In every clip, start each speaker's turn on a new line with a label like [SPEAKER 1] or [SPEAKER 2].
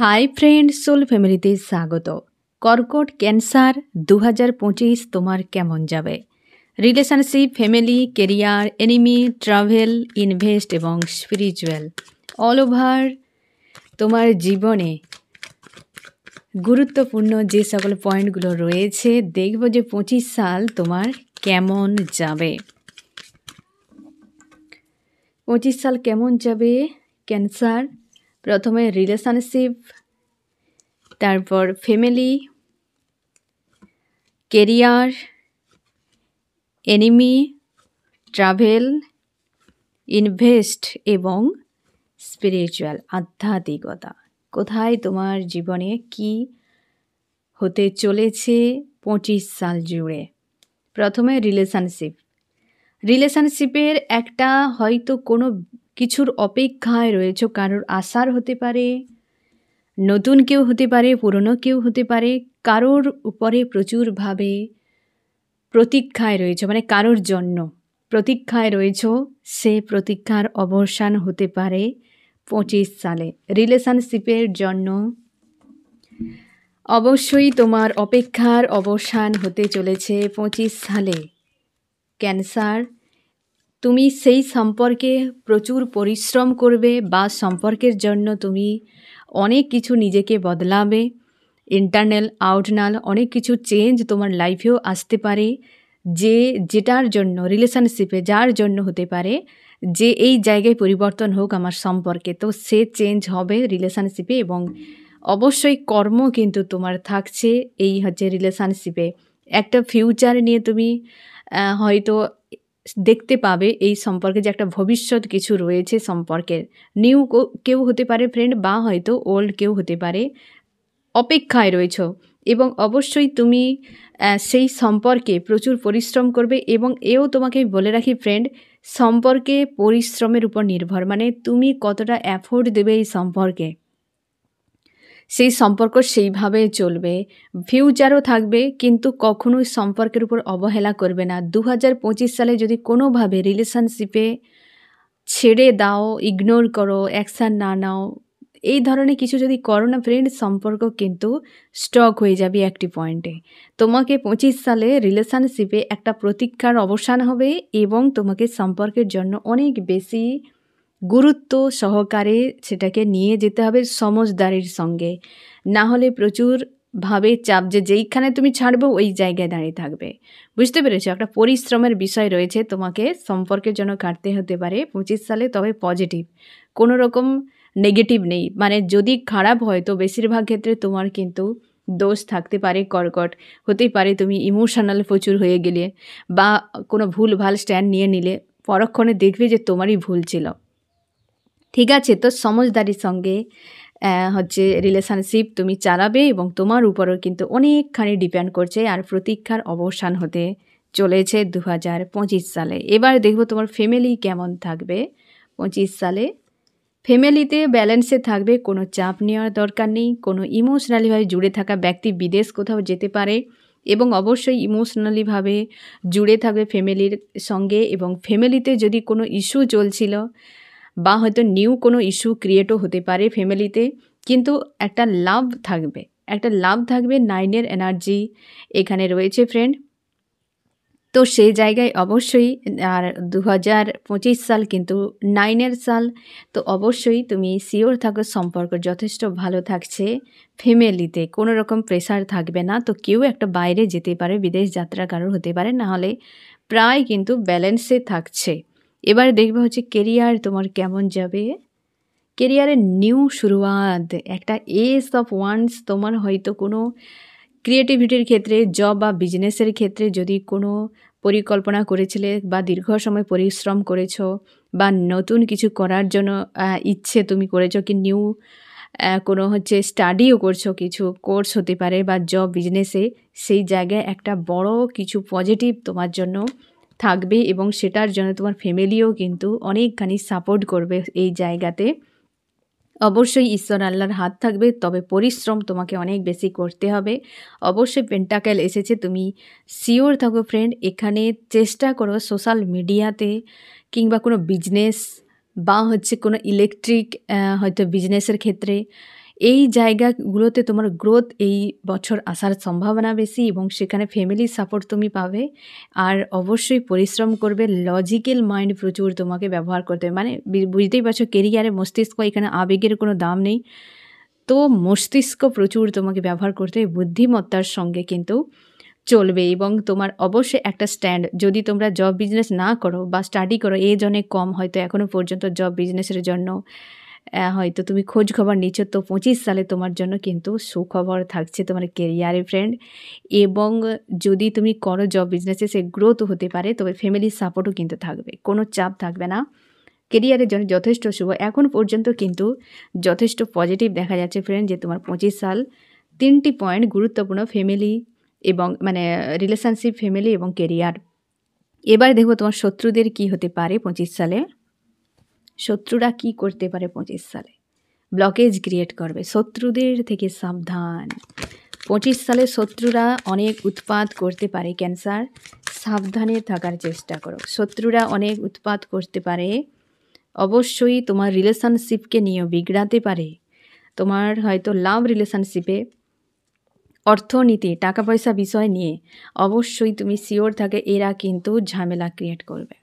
[SPEAKER 1] Hi friend, soul ফ্যামিলিতে স্বাগত। কর্কট ক্যান্সার 2025 তোমার কেমন যাবে? Relationship, family, career, enemy, travel, invest এবং স্পিরিচুয়াল, অল ওভার তোমার জীবনে গুরুত্বপূর্ণ যে সকল পয়েন্টগুলো রয়েছে, দেখব যে 25 সাল তোমার কেমন যাবে। 25 সাল কেমন যাবে ক্যান্সার? প্রথমে রিলেশনশিপ, তারপর family, career, enemy, travel, invest এবং স্পিরিচুয়াল, আধ্যাত্মিকতা। কোথায় তোমার জীবনে কি হতে চলেছে 25 সাল জুড়ে? প্রথমে রিলেশনশিপের একটা হয়তো কোনো কিছুর অপেক্ষায় রয়েছে, কারোর আশার হতে পারে, নতুন কেউ হতে পারে, পুরনো কেউ হতে পারে, কারোর উপরে প্রচুরভাবে প্রতীক্ষায় রয়েছে, মানে কারোর জন্য প্রতীক্ষায় রয়েছ। সে প্রতীক্ষার অবসান হতে পারে 25 সালে। রিলেশনশিপের জন্য অবশ্যই তোমার অপেক্ষার অবসান হতে চলেছে 25 সালে। ক্যান্সার, তুমি সেই সম্পর্কে প্রচুর পরিশ্রম করবে বা সম্পর্কের জন্য তুমি অনেক কিছু নিজেকে বদলাবে। ইন্টারনাল আউটনাল অনেক কিছু চেঞ্জ তোমার লাইফেও আসতে পারে, যেটার জন্য রিলেশনশিপে যার জন্য হতে পারে যে এই জায়গায় পরিবর্তন হোক আমার সম্পর্কে, তো সে চেঞ্জ হবে রিলেশনশিপে। এবং অবশ্যই কর্ম কিন্তু তোমার থাকছে এই রিলেশনশিপে। একটা ফিউচার নিয়ে তুমি হয়তো দেখতে পাবে এই সম্পর্কে যে একটা ভবিষ্যৎ কিছু রয়েছে সম্পর্কের। নিউ কেউ হতে পারে ফ্রেন্ড, বা হয়তো ওল্ড কেউ হতে পারে, অপেক্ষায় রয়েছ। এবং অবশ্যই তুমি সেই সম্পর্কে প্রচুর পরিশ্রম করবে। এবং এও তোমাকে বলে রাখি ফ্রেন্ড, সম্পর্কে পরিশ্রমের উপর নির্ভর, মানে তুমি কতটা এফোর্ট দেবে এই সম্পর্কে, সেই সম্পর্ক সেইভাবে চলবে। ফিউচারও থাকবে, কিন্তু কখনোই সম্পর্কের উপর অবহেলা করবে না। 2025 সালে যদি কোনোভাবে রিলেশনশিপে ছেড়ে দাও, ইগনোর করো, অ্যাকশান না নাও, এই ধরনের কিছু যদি করো না ফ্রেন্ড, সম্পর্ক কিন্তু স্টক হয়ে যাবে একটি পয়েন্টে। তোমাকে 25 সালে রিলেশনশিপে একটা প্রতীক্ষার অবসান হবে এবং তোমাকে সম্পর্কের জন্য অনেক বেশি গুরুত্ব সহকারে সেটাকে নিয়ে যেতে হবে সমঝদারির সঙ্গে। না হলে প্রচুরভাবে চাপ, যেইখানে তুমি ছাড়বে ওই জায়গায় দাঁড়িয়ে থাকবে। বুঝতে পেরেছো? একটা পরিশ্রমের বিষয় রয়েছে, তোমাকে সম্পর্কের জন্য কাটতে হতে পারে 25 সালে, তবে পজিটিভ, কোনো রকম নেগেটিভ নেই। মানে যদি খারাপ হয় তো বেশিরভাগ ক্ষেত্রে তোমার কিন্তু দোষ থাকতে পারে। কর্কট, হতেই পারে তুমি ইমোশনাল প্রচুর হয়ে গেলে বা কোনো ভুলভাল স্ট্যান্ড নিয়ে নিলে, পরক্ষণে দেখবে যে তোমারই ভুল ছিল। ঠিক আছে, তো সমঝদারির সঙ্গে রিলেশনশিপ তুমি চালাবে এবং তোমার উপরও কিন্তু অনেকখানি ডিপেন্ড করছে। আর প্রতীক্ষার অবসান হতে চলেছে 2025 সালে। এবার দেখব তোমার ফ্যামিলি কেমন থাকবে 25 সালে। ফ্যামিলিতে ব্যালেন্সে থাকবে, কোনো চাপ নেওয়ার দরকার নেই। কোনো ইমোশনালিভাবে জুড়ে থাকা ব্যক্তি বিদেশ কোথাও যেতে পারে এবং অবশ্যই ইমোশনালিভাবে জুড়ে থাকবে ফ্যামিলির সঙ্গে। এবং ফ্যামিলিতে যদি কোনো ইস্যু চলছিল বা হয়তো নিউ কোনো ইস্যু ক্রিয়েটও হতে পারে ফ্যামিলিতে, কিন্তু একটা লাভ থাকবে, 9-এর এনার্জি এখানে রয়েছে ফ্রেন্ড। তো সেই জায়গায় অবশ্যই, আর 2025 সাল কিন্তু 9-এর সাল, তো অবশ্যই তুমি শিওর থাকো সম্পর্ক যথেষ্ট ভালো থাকছে। ফ্যামিলিতে কোনো রকম প্রেশার থাকবে না। তো কেউ একটা বাইরে যেতে পারে, বিদেশ যাত্রা কারোর হতে পারে, নাহলে প্রায় কিন্তু ব্যালেন্সে থাকছে। এবার দেখবে কেরিয়ার তোমার কেমন যাবে। কেরিয়ারের নিউ শুরুয়াত, একটা এস অফ ওয়ান্স, তোমার হয়তো কোনো ক্রিয়েটিভিটির ক্ষেত্রে, জব বা বিজনেসের ক্ষেত্রে যদি কোনো পরিকল্পনা করেছিলে বা দীর্ঘ সময় পরিশ্রম করেছো বা নতুন কিছু করার জন্য ইচ্ছে তুমি করেছো, কি নিউ কোনো স্টাডিও করছো, কিছু কোর্স হতে পারে বা জব বিজনেসে, সেই জায়গায় একটা বড় কিছু পজিটিভ তোমার জন্য থাকবে এবং সেটার জন্য তোমার ফ্যামিলিও কিন্তু অনেকখানি সাপোর্ট করবে এই জায়গাতে। অবশ্যই ঈশ্বর আল্লাহর হাত থাকবে, তবে পরিশ্রম তোমাকে অনেক বেশি করতে হবে। অবশ্যই পেন্টাকেল এসেছে, তুমি শিওর থাকো ফ্রেন্ড। এখানে চেষ্টা করো সোশ্যাল মিডিয়াতে কিংবা কোনো বিজনেস বা কোনো ইলেকট্রিক হয়তো বিজনেসের ক্ষেত্রে এই জায়গাগুলোতে তোমার গ্রোথ এই বছর আসার সম্ভাবনা বেশি এবং সেখানে ফ্যামিলির সাপোর্ট তুমি পাবে। আর অবশ্যই পরিশ্রম করবে, লজিক্যাল মাইন্ড প্রচুর তোমাকে ব্যবহার করতে হবে। মানে বুঝতেই পারছো কেরিয়ারে মস্তিষ্ক, এখানে আবেগের কোনো দাম নেই। তো মস্তিষ্ক প্রচুর তোমাকে ব্যবহার করতে হবে, বুদ্ধিমত্তার সঙ্গে কিন্তু চলবে। এবং তোমার অবশ্যই একটা স্ট্যান্ড, যদি তোমরা জব বিজনেস না করো বা স্টাডি করো, এজ অনেক কম, হয়তো এখনও পর্যন্ত জব বিজনেসের জন্য হয়তো তুমি খোঁজ খবর নিচ্ছ, তো 25 সালে তোমার জন্য কিন্তু সুখবর থাকছে তোমার কেরিয়ারে ফ্রেন্ড। এবং যদি তুমি করো জব বিজনেসে, সে গ্রোথ হতে পারে, তবে ফ্যামিলির সাপোর্টও কিন্তু থাকবে, কোনো চাপ থাকবে না। কেরিয়ারের জন্য যথেষ্ট শুভ। এখন পর্যন্ত কিন্তু যথেষ্ট পজিটিভ দেখা যাচ্ছে ফ্রেন্ড, যে তোমার 25 সাল 3টি পয়েন্ট গুরুত্বপূর্ণ, ফ্যামিলি এবং মানে রিলেশনশিপ, ফ্যামিলি এবং কেরিয়ার। এবার দেখো তোমার শত্রুদের কি হতে পারে 25 সালে। শত্রুরা কি করতে পারে 25 সালে? ব্লকেজ ক্রিয়েট করবে, শত্রুদের থেকে সাবধান। 25 সালে শত্রুরা অনেক উৎপাত করতে পারে ক্যান্সার, সাবধানে থাকার চেষ্টা করো। শত্রুরা অনেক উৎপাত করতে পারে, অবশ্যই তোমার রিলেশনশিপকে নিয়েও বিগড়াতে পারে। তোমার হয়তো লাভ রিলেশনশিপে, অর্থনীতি, টাকা পয়সা বিষয় নিয়ে অবশ্যই তুমি শিওর থাকে এরা কিন্তু ঝামেলা ক্রিয়েট করবে।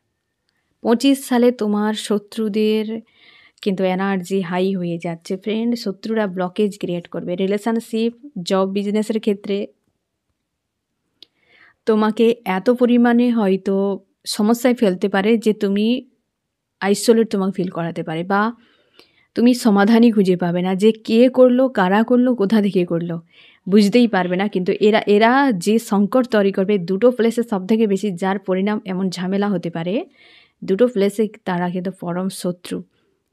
[SPEAKER 1] 25 সালে তোমার শত্রুদের কিন্তু এনার্জি হাই হয়ে যাচ্ছে ফ্রেন্ড, শত্রুরা ব্লকেজ ক্রিয়েট করবে। রিলেশনশিপ, জব বিজনেসের ক্ষেত্রে তোমাকে এত পরিমাণে হয়তো সমস্যায় ফেলতে পারে যে তুমি আইসোলেট তোমাকে ফিল করাতে পারে, বা তুমি সমাধানই খুঁজে পাবে না যে কে করলো, কারা করলো, কোথা থেকে করলো, বুঝতেই পারবে না। কিন্তু এরা যে সংকট তৈরি করবে, দুটো প্লেসে সবথেকে বেশি যার পরিণাম এমন ঝামেলা হতে পারে, দুটো প্লেসে তারা কিন্তু পরম শত্রু।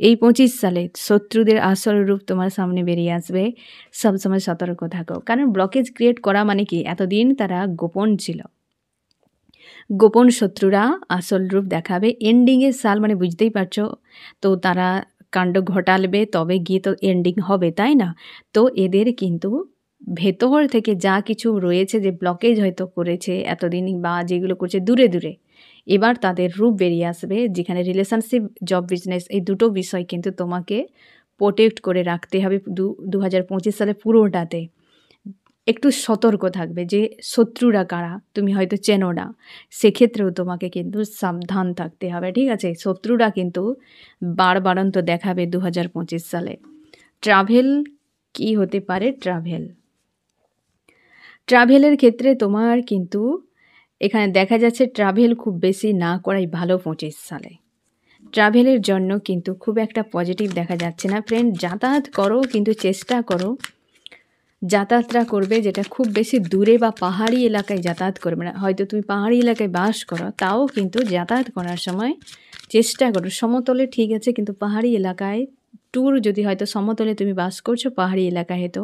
[SPEAKER 1] এই 25 সালে শত্রুদের আসল রূপ তোমার সামনে বেরিয়ে আসবে, সবসময় সতর্ক থাকো। কারণ ব্লকেজ ক্রিয়েট করা মানে কি, এতদিন তারা গোপন ছিল, গোপন শত্রুরা আসল রূপ দেখাবে। এন্ডিংয়ের সাল মানে বুঝতেই পারছো, তো তারা কাণ্ড ঘটালবে, তবে গিয়ে তো এন্ডিং হবে, তাই না? তো এদের কিন্তু ভেতর থেকে যা কিছু রয়েছে, যে ব্লকেজ হয়তো করেছে এতদিন বা যেগুলো করছে দূরে দূরে, এবার তাদের রূপ বেরিয়ে আসবে। যেখানে রিলেশনশিপ, জব বিজনেস, এই দুটো বিষয় কিন্তু তোমাকে প্রোটেক্ট করে রাখতে হবে 2025 সালে পুরোটাতে। একটু সতর্ক থাকবে যে শত্রুরা কারা, তুমি হয়তো চেনো না, সেক্ষেত্রেও তোমাকে কিন্তু সাবধান থাকতে হবে, ঠিক আছে? শত্রুরা কিন্তু বাড়বাড়ন্ত দেখাবে 2025 সালে। ট্রাভেল কি হতে পারে? ট্রাভেলের ক্ষেত্রে তোমার কিন্তু এখানে দেখা যাচ্ছে ট্রাভেল খুব বেশি না করাই ভালো 25 সালে। ট্রাভেলের জন্য কিন্তু খুব একটা পজিটিভ দেখা যাচ্ছে না ফ্রেন্ড। যাতায়াত করো, কিন্তু চেষ্টা করো যাতায়াতটা করবে যেটা খুব বেশি দূরে বা পাহাড়ি এলাকায় যাতায়াত করবে না। হয়তো তুমি পাহাড়ি এলাকায় বাস করো, তাও কিন্তু যাতায়াত করার সময় চেষ্টা করো সমতলে, ঠিক আছে, কিন্তু পাহাড়ি এলাকায় ট্যুর, যদি হয়তো সমতলে তুমি বাস করছো, পাহাড়ি এলাকায় হয়তো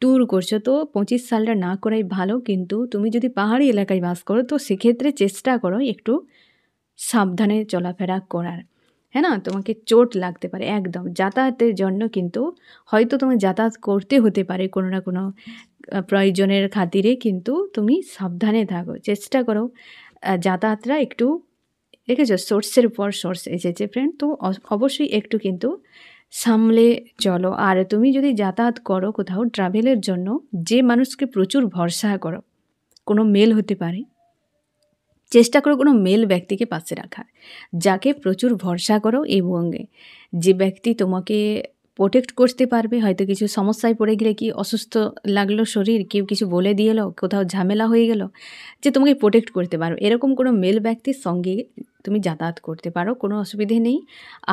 [SPEAKER 1] ট্যুর করছো, তো 25 সালটা না করাই ভালো। কিন্তু তুমি যদি পাহাড়ি এলাকায় বাস করো, তো সেক্ষেত্রে চেষ্টা করো একটু সাবধানে চলাফেরা করার, হ্যাঁ না? তোমাকে চোট লাগতে পারে একদম। যাতায়াতের জন্য কিন্তু হয়তো তোমার যাতায়াত করতে হতে পারে কোনো না কোনো প্রয়োজনের খাতিরে, কিন্তু তুমি সাবধানে থাকো, চেষ্টা করো যাতায়াতটা একটু, দেখেছো সোর্সের পর সোর্স এসেছে ফ্রেন্ড, তো অবশ্যই একটু কিন্তু সামলে চলো। আর তুমি যদি যাতায়াত করো কোথাও ট্রাভেলের জন্য, যে মানুষকে প্রচুর ভরসা করো, কোনো মেল হতে পারে, চেষ্টা করো কোনো মেল ব্যক্তিকে পাশে রাখার, যাকে প্রচুর ভরসা করো এবং যে ব্যক্তি তোমাকে প্রোটেক্ট করতে পারবে। হয়তো কিছু সমস্যায় পড়ে গেলে, কি অসুস্থ লাগলো শরীর, কেউ কিছু বলে দিয়ে এলো, কোথাও ঝামেলা হয়ে গেল, যে তোমাকে প্রোটেক্ট করতে পারো, এরকম কোনো মেল ব্যক্তির সঙ্গে তুমি যাতায়াত করতে পারো, কোনো অসুবিধে নেই।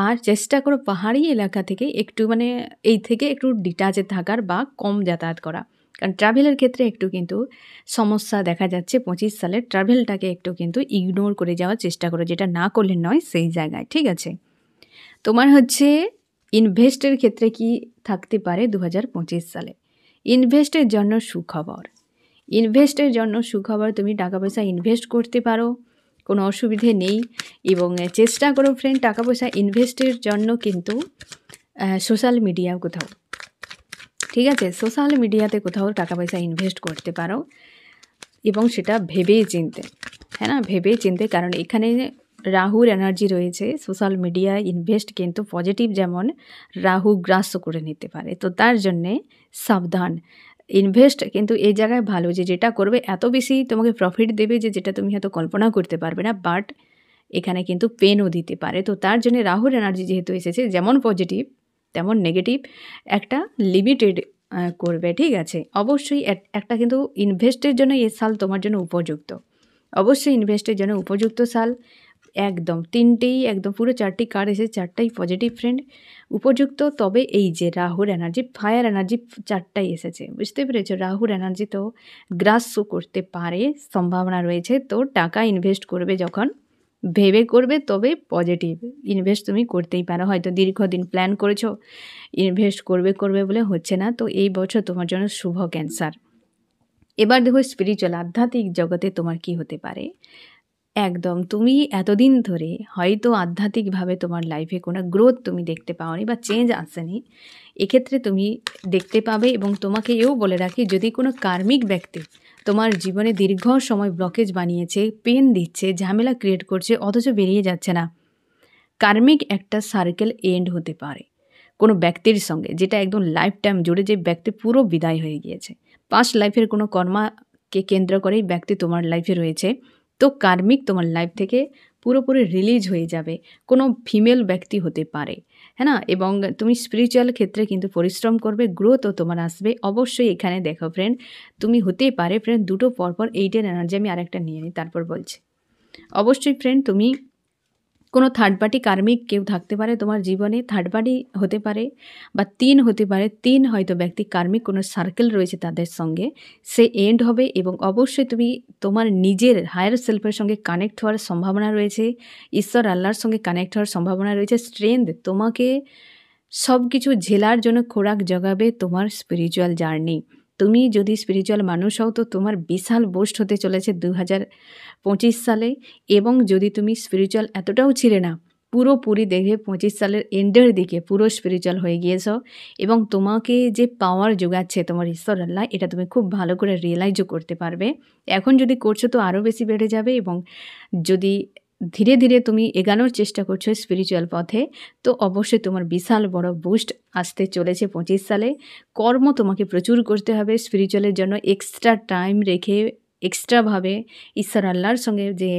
[SPEAKER 1] আর চেষ্টা করো পাহাড়ি এলাকা থেকে একটু মানে এই থেকে একটু ডিটাচে থাকার বা কম যাতায়াত করা। কারণ ট্রাভেলের ক্ষেত্রে একটু কিন্তু সমস্যা দেখা যাচ্ছে 25 সালে। ট্রাভেলটাকে একটু কিন্তু ইগনোর করে যাওয়ার চেষ্টা করো, যেটা না করলে নয় সেই জায়গায়, ঠিক আছে? তোমার হচ্ছে ইনভেস্টের ক্ষেত্রে কি থাকতে পারে 2025 সালে? ইনভেস্টের জন্য সুখবর, ইনভেস্টের জন্য সুখবর, তুমি টাকা পয়সা ইনভেস্ট করতে পারো, কোনো অসুবিধে নেই। এবং চেষ্টা করো ফ্রেন্ড টাকা পয়সা ইনভেস্টের জন্য কিন্তু সোশ্যাল মিডিয়া কোথাও, ঠিক আছে, সোশ্যাল মিডিয়াতে কোথাও টাকা পয়সা ইনভেস্ট করতে পারো, এবং সেটা ভেবেই চিনতে, হ্যাঁ না, ভেবেই চিনতে। কারণ এখানে রাহুর এনার্জি রয়েছে, সোশ্যাল মিডিয়া ইনভেস্ট কিন্তু পজিটিভ যেমন রাহু গ্রাস্য করে নিতে পারে। তো তার জন্যে সাবধান। ইনভেস্ট কিন্তু এই জায়গায় ভালো যে যেটা করবে এত বেশি তোমাকে প্রফিট দেবে যে যেটা তুমি হয়তো কল্পনা করতে পারবে না, বাট এখানে কিন্তু পেনও দিতে পারে। তো তার জন্য রাহুর এনার্জি যেহেতু এসেছে, যেমন পজিটিভ তেমন নেগেটিভ একটা লিমিটেড করবে, ঠিক আছে? অবশ্যই একটা কিন্তু ইনভেস্টের জন্য এই সাল তোমার জন্য উপযুক্ত, অবশ্যই ইনভেস্টের জন্য উপযুক্ত সাল। একদম তিনটেই একদম পুরো 4টি কার্ড এসেছে, 4টাই পজিটিভ ফ্রেন্ড, উপযুক্ত। তবে এই যে রাহুর এনার্জি, ফায়ার এনার্জি 4টাই এসেছে, বুঝতে পেরেছো? রাহুর এনার্জি তো গ্রাস্য করতে পারে, সম্ভাবনা রয়েছে। তো টাকা ইনভেস্ট করবে যখন ভেবে করবে, তবে পজিটিভ ইনভেস্ট তুমি করতেই পারো। হয়তো দীর্ঘদিন প্ল্যান করেছো ইনভেস্ট করবে বলে হচ্ছে না, তো এই বছর তোমার জন্য শুভ ক্যান্সার। এবার দেখো স্পিরিচুয়াল আধ্যাত্মিক জগতে তোমার কি হতে পারে। একদম তুমি এতদিন ধরে হয়তো আধ্যাত্মিকভাবে তোমার লাইফে কোনো গ্রোথ তুমি দেখতে পাওনি বা চেঞ্জ আসেনি, এক্ষেত্রে তুমি দেখতে পাবে। এবং তোমাকে এও বলে রাখি, যদি কোনো কার্মিক ব্যক্তি তোমার জীবনে দীর্ঘ সময় ব্লকেজ বানিয়েছে, পেন দিচ্ছে, ঝামেলা ক্রিয়েট করছে, অথচ বেরিয়ে যাচ্ছে না, কার্মিক একটা সার্কেল এন্ড হতে পারে কোনো ব্যক্তির সঙ্গে, যেটা একদম লাইফ টাইম জুড়ে যে ব্যক্তি পুরো বিদায় হয়ে গিয়েছে। পাস্ট লাইফের কোনো কর্মাকে কেন্দ্র করেই ব্যক্তি তোমার লাইফে রয়েছে, তো কার্মিক তোমার লাইফ থেকে পুরোপুরি রিলিজ হয়ে যাবে। কোনো ফিমেল ব্যক্তি হতে পারে, হ্যাঁ না? এবং তুমি স্পিরিচুয়াল ক্ষেত্রে কিন্তু পরিশ্রম করবে, গ্রোথও তোমার আসবে। অবশ্যই এখানে দেখো ফ্রেন্ড, তুমি হতেই পারে ফ্রেন্ড দুটো পরপর 8-এর এনার্জি আমি আরেকটা নিয়ে নিই, তারপর বলছি। অবশ্যই ফ্রেন্ড তুমি কোনো থার্ড পার্টি কার্মিক কেউ থাকতে পারে তোমার জীবনে, থার্ড পার্টি হতে পারে বা 3 হতে পারে। 3 হয়তো ব্যক্তি কার্মিক কোনো সার্কেল রয়েছে তাদের সঙ্গে, সে এন্ড হবে। এবং অবশ্যই তুমি তোমার নিজের হায়ার সেলফের সঙ্গে কানেক্ট হওয়ার সম্ভাবনা রয়েছে, ঈশ্বর আল্লাহর সঙ্গে কানেক্ট হওয়ার সম্ভাবনা রয়েছে। স্ট্রেংথ তোমাকে সব কিছু ঝেলার জন্য খোরাক জোগাবে তোমার স্পিরিচুয়াল জার্নি। তুমি যদি স্পিরিচুয়াল মানুষ হও, তো তোমার বিশাল বুস্ট হতে চলেছে 2025 সালে। এবং যদি তুমি স্পিরিচুয়াল এতটাও ছিলে না, পুরোপুরি দেখে 25 সালের এন্ডের দিকে পুরো স্পিরিচুয়াল হয়ে গিয়েছ, এবং তোমাকে যে পাওয়ার যোগাচ্ছে তোমার ঈশ্বর আল্লাহ, এটা তুমি খুব ভালো করে রিয়েলাইজও করতে পারবে। এখন যদি করছো তো আরও বেশি বেড়ে যাবে। এবং যদি ধীরে ধীরে তুমি এগানোর চেষ্টা করছো স্পিরিচুয়াল পথে, তো অবশ্যই তোমার বিশাল বড় বুস্ট আসতে চলেছে 25 সালে। কর্ম তোমাকে প্রচুর করতে হবে স্পিরিচুয়ালের জন্য, এক্সট্রা টাইম রেখে এক্সট্রাভাবে ঈশ্বর আল্লাহর সঙ্গে যে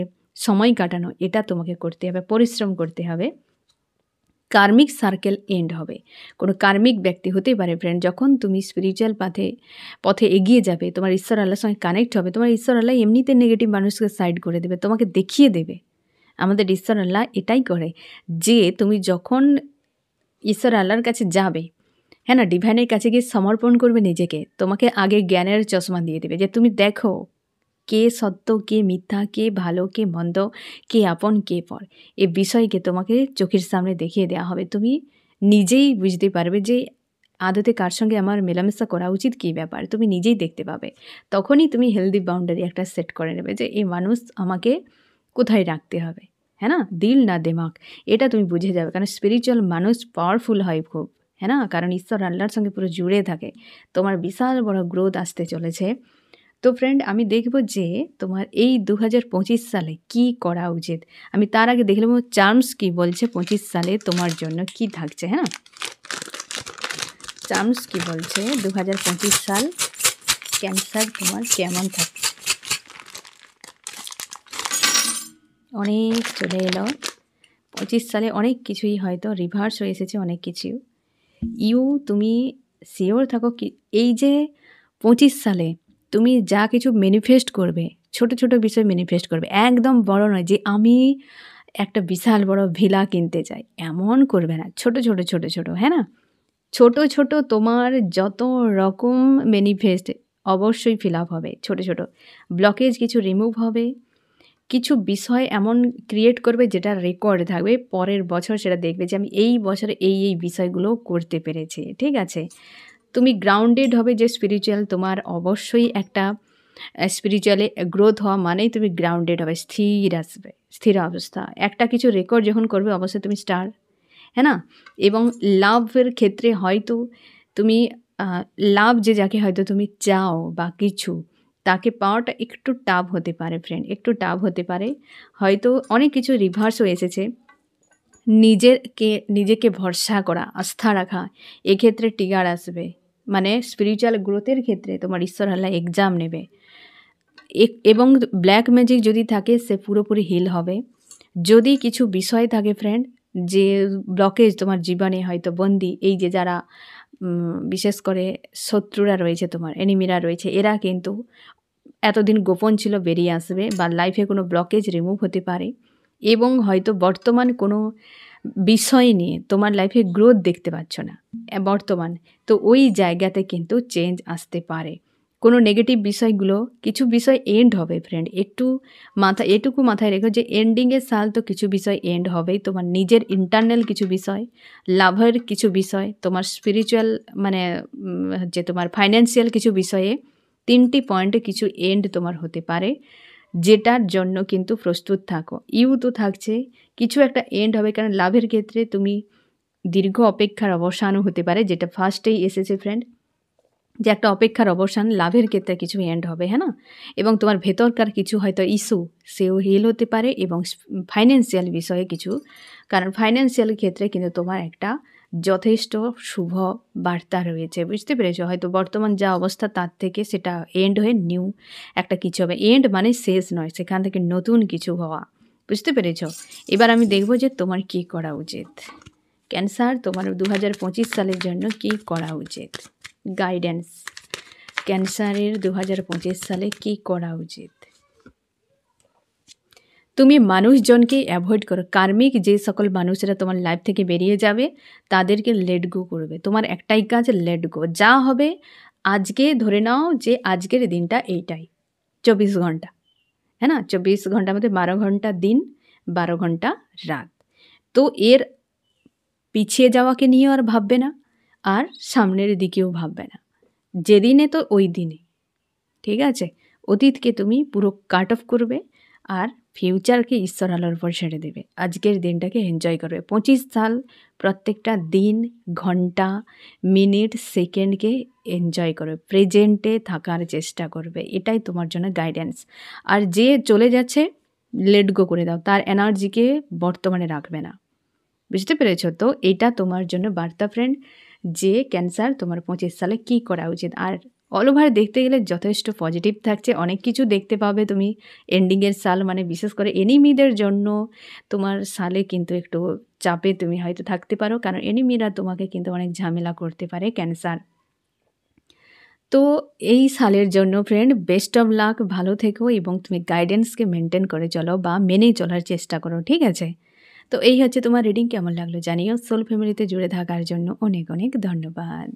[SPEAKER 1] সময় কাটানো, এটা তোমাকে করতে হবে, পরিশ্রম করতে হবে। কার্মিক সার্কেল এন্ড হবে। কোনো কার্মিক ব্যক্তি হতে পারে ফ্রেন্ড, যখন তুমি স্পিরিচুয়াল পথে এগিয়ে যাবে, তোমার ঈশ্বর আল্লাহর সঙ্গে কানেক্ট হবে, তোমার ঈশ্বর আল্লাহ এমনিতে নেগেটিভ মানুষকে সাইড করে দেবে, তোমাকে দেখিয়ে দেবে। আমাদের ঈশ্বর আল্লাহ এটাই করে যে তুমি যখন ঈশ্বর আল্লাহর কাছে যাবে, হ্যাঁ না, ডিভাইনের কাছে গিয়ে সমর্পণ করবে নিজেকে, তোমাকে আগে জ্ঞানের চশমা দিয়ে দেবে যে তুমি দেখো কে সত্য, কে মিথ্যা, কে ভালো, কে মন্দ, কে আপন, কে পর, এ বিষয়কে তোমাকে চোখের সামনে দেখিয়ে দেওয়া হবে। তুমি নিজেই বুঝতে পারবে যে আদতে কার সঙ্গে আমার মেলামেশা করা উচিত, কী ব্যাপার, তুমি নিজেই দেখতে পাবে। তখনই তুমি হেলদি বাউন্ডারি একটা সেট করে নেবে যে এই মানুষ আমাকে কোথায় রাখতে হবে, হ্যাঁ না, দিল না দেমাগ, এটা তুমি বুঝে যাবে। কারণ স্পিরিচুয়াল মানুষ পাওয়ারফুল হয় খুব, হ্যাঁ না, কারণ ঈশ্বর আল্লাহর সঙ্গে পুরো জুড়ে থাকে। তোমার বিশাল বড় গ্রোথ আসতে চলেছে। তো ফ্রেন্ড, আমি দেখব যে তোমার এই 2025 সালে কি করা উচিত। আমি তার আগে দেখে নেব চার্মস কি বলছে 25 সালে তোমার জন্য কি থাকছে। হ্যাঁ, চার্মস কি বলছে 2025 সাল ক্যান্সার তোমার কেমন থাকছে। অনেক চলে এলো 25 সালে, অনেক কিছুই হয়তো রিভার্স হয়ে এসেছে, অনেক কিছু। তুমি শিওর থাকো কি এই যে 25 সালে তুমি যা কিছু ম্যানিফেস্ট করবে, ছোট ছোট বিষয় ম্যানিফেস্ট করবে, একদম বড় নয় যে আমি একটা বিশাল বড় ভিলা কিনতে চাই, এমন করবে না। ছোট ছোট ছোট ছোট, হ্যাঁ না, ছোট ছোট তোমার যত রকম ম্যানিফেস্ট অবশ্যই ফিল আপ হবে। ছোট ছোট ব্লকেজ কিছু রিমুভ হবে, কিছু বিষয় এমন ক্রিয়েট করবে যেটা রেকর্ড থাকবে, পরের বছর সেটা দেখবে যে আমি এই বছরে এই এই বিষয়গুলো করতে পেরেছি, ঠিক আছে। তুমি গ্রাউন্ডেড হবে, যে স্পিরিচুয়াল তোমার অবশ্যই একটা স্পিরিচুয়ালি গ্রোথ হওয়া মানেই তুমি গ্রাউন্ডেড হবে, স্থির আসবে, স্থির অবস্থা। একটা কিছু রেকর্ড যখন করবে অবশ্যই তুমি স্টার, হ্যাঁ না। এবং লাভের ক্ষেত্রে হয়তো তুমি লাভ যে যাকে হয়তো তুমি চাও বা কিছু, তাকে পাওয়াটা একটু টাফ হতে পারে ফ্রেন্ড, একটু টাফ হতে পারে। হয়তো অনেক কিছু রিভার্সও এসেছে। নিজেকে ভরসা করা, আস্থা রাখা, এক্ষেত্রে ট্রিগার আসবে। মানে স্পিরিচুয়াল গ্রোথের ক্ষেত্রে তোমার ঈশ্বর আল্লাহ এক্সাম নেবে। এবং ব্ল্যাক ম্যাজিক যদি থাকে সে পুরোপুরি হিল হবে। যদি কিছু বিষয় থাকে ফ্রেন্ড, যে ব্লকেজ তোমার জীবনে হয়তো বন্দি, এই যে যারা বিশেষ করে শত্রুরা রয়েছে, তোমার এনিমিরা রয়েছে, এরা কিন্তু এতদিন গোপন ছিল, বেরিয়ে আসবে, বা লাইফে কোনো ব্লকেজ রিমুভ হতে পারে। এবং হয়তো বর্তমান কোনো বিষয় নিয়ে তোমার লাইফে গ্রোথ দেখতে পাচ্ছ না বর্তমান, তো ওই জায়গাতে কিন্তু চেঞ্জ আসতে পারে। কোনো নেগেটিভ বিষয়গুলো, কিছু বিষয় এন্ড হবে ফ্রেন্ড। এটুকু মাথায় রেখো যে এন্ডিংয়ের সাল তো কিছু বিষয় এন্ড হবেই। তোমার নিজের ইন্টারনাল কিছু বিষয়, লাভের কিছু বিষয়, তোমার স্পিরিচুয়াল মানে যে তোমার ফাইন্যান্সিয়াল কিছু বিষয়ে 3টি পয়েন্টে কিছু এন্ড তোমার হতে পারে, যেটার জন্য কিন্তু প্রস্তুত থাকো। তো থাকছে কিছু একটা এন্ড হবে, কারণ লাভের ক্ষেত্রে তুমি দীর্ঘ অপেক্ষার অবসানও হতে পারে, যেটা ফার্স্টেই এসেছে ফ্রেন্ড, যে একটা অপেক্ষার অবসান, লাভের ক্ষেত্রে কিছু এন্ড হবে, হ্যাঁ না? এবং তোমার ভেতরকার কিছু হয়তো ইস্যু, সেও হিল হতে পারে। এবং ফাইন্যান্সিয়াল বিষয়ে কিছু, কারণ ফাইন্যান্সিয়াল ক্ষেত্রে কিন্তু তোমার একটা যথেষ্ট শুভ বার্তা রয়েছে, বুঝতে পেরেছো? হয়তো বর্তমান যা অবস্থা তার থেকে সেটা এন্ড হয়ে নিউ একটা কিছু হবে। এন্ড মানে শেষ নয়, সেখান থেকে নতুন কিছু হওয়া, বুঝতে পেরেছো? এবার আমি দেখব যে তোমার কি করা উচিত। ক্যান্সার, তোমার 2025 সালের জন্য কি করা উচিত? গাইডেন্স ক্যান্সারের 2025 সালে কি করা উচিত? তুমি মানুষজনকে অ্যাভয়েড করো। কার্মিক যে সকল মানুষেরা তোমার লাইফ থেকে বেরিয়ে যাবে তাদেরকে লেট গো করবে। তোমার একটাই কাজ, লেট গো। যা হবে আজকে ধরে নাও যে আজকের দিনটা এইটাই, 24 ঘন্টা, হ্যাঁ না? 24 ঘন্টার মধ্যে 12 ঘন্টা দিন, 12 ঘন্টা রাত। তো এর পিছিয়ে যাওয়াকে নিয়েও আর ভাববে না, আর সামনের দিকেও ভাববে না। যেদিনে তো ওই দিনে, ঠিক আছে? অতীতকে তুমি পুরো কাট অফ করবে, আর ফিউচারকে ঈশ্বর আলোর উপর ছেড়ে দেবে। আজকের দিনটাকে এনজয় করবে। 25 সাল প্রত্যেকটা দিন, ঘন্টা, মিনিট, সেকেন্ডকে এনজয় করবে, প্রেজেন্টে থাকার চেষ্টা করবে। এটাই তোমার জন্য গাইডেন্স। আর যে চলে যাচ্ছে, লেট গো করে দাও, তার এনার্জিকে বর্তমানে রাখবে না, বুঝতে পেরেছো? তো এটা তোমার জন্য বার্তা ফ্রেন্ড, যে ক্যান্সার তোমার 25 সালে কি করা উচিত। আর অল ওভার দেখতে গেলে যথেষ্ট পজিটিভ থাকছে, অনেক কিছু দেখতে পাবে তুমি। এন্ডিংয়ের সাল মানে বিশেষ করে এনিমিদের জন্য তোমার সালে কিন্তু একটু চাপে তুমি হয়তো থাকতে পারো, কারণ এনিমিরা তোমাকে কিন্তু অনেক ঝামেলা করতে পারে ক্যান্সার। তো এই সালের জন্য ফ্রেন্ড বেস্ট অফ লাক, ভালো থেকো এবং তুমি গাইডেন্সকে মেনটেন করে চলো বা মেনে চলার চেষ্টা করো, ঠিক আছে? তো এই হচ্ছে তোমার রিডিং। কেমন লাগলো জানিও। সোল ফ্যামিলিতে জুড়ে থাকার জন্য অনেক অনেক ধন্যবাদ।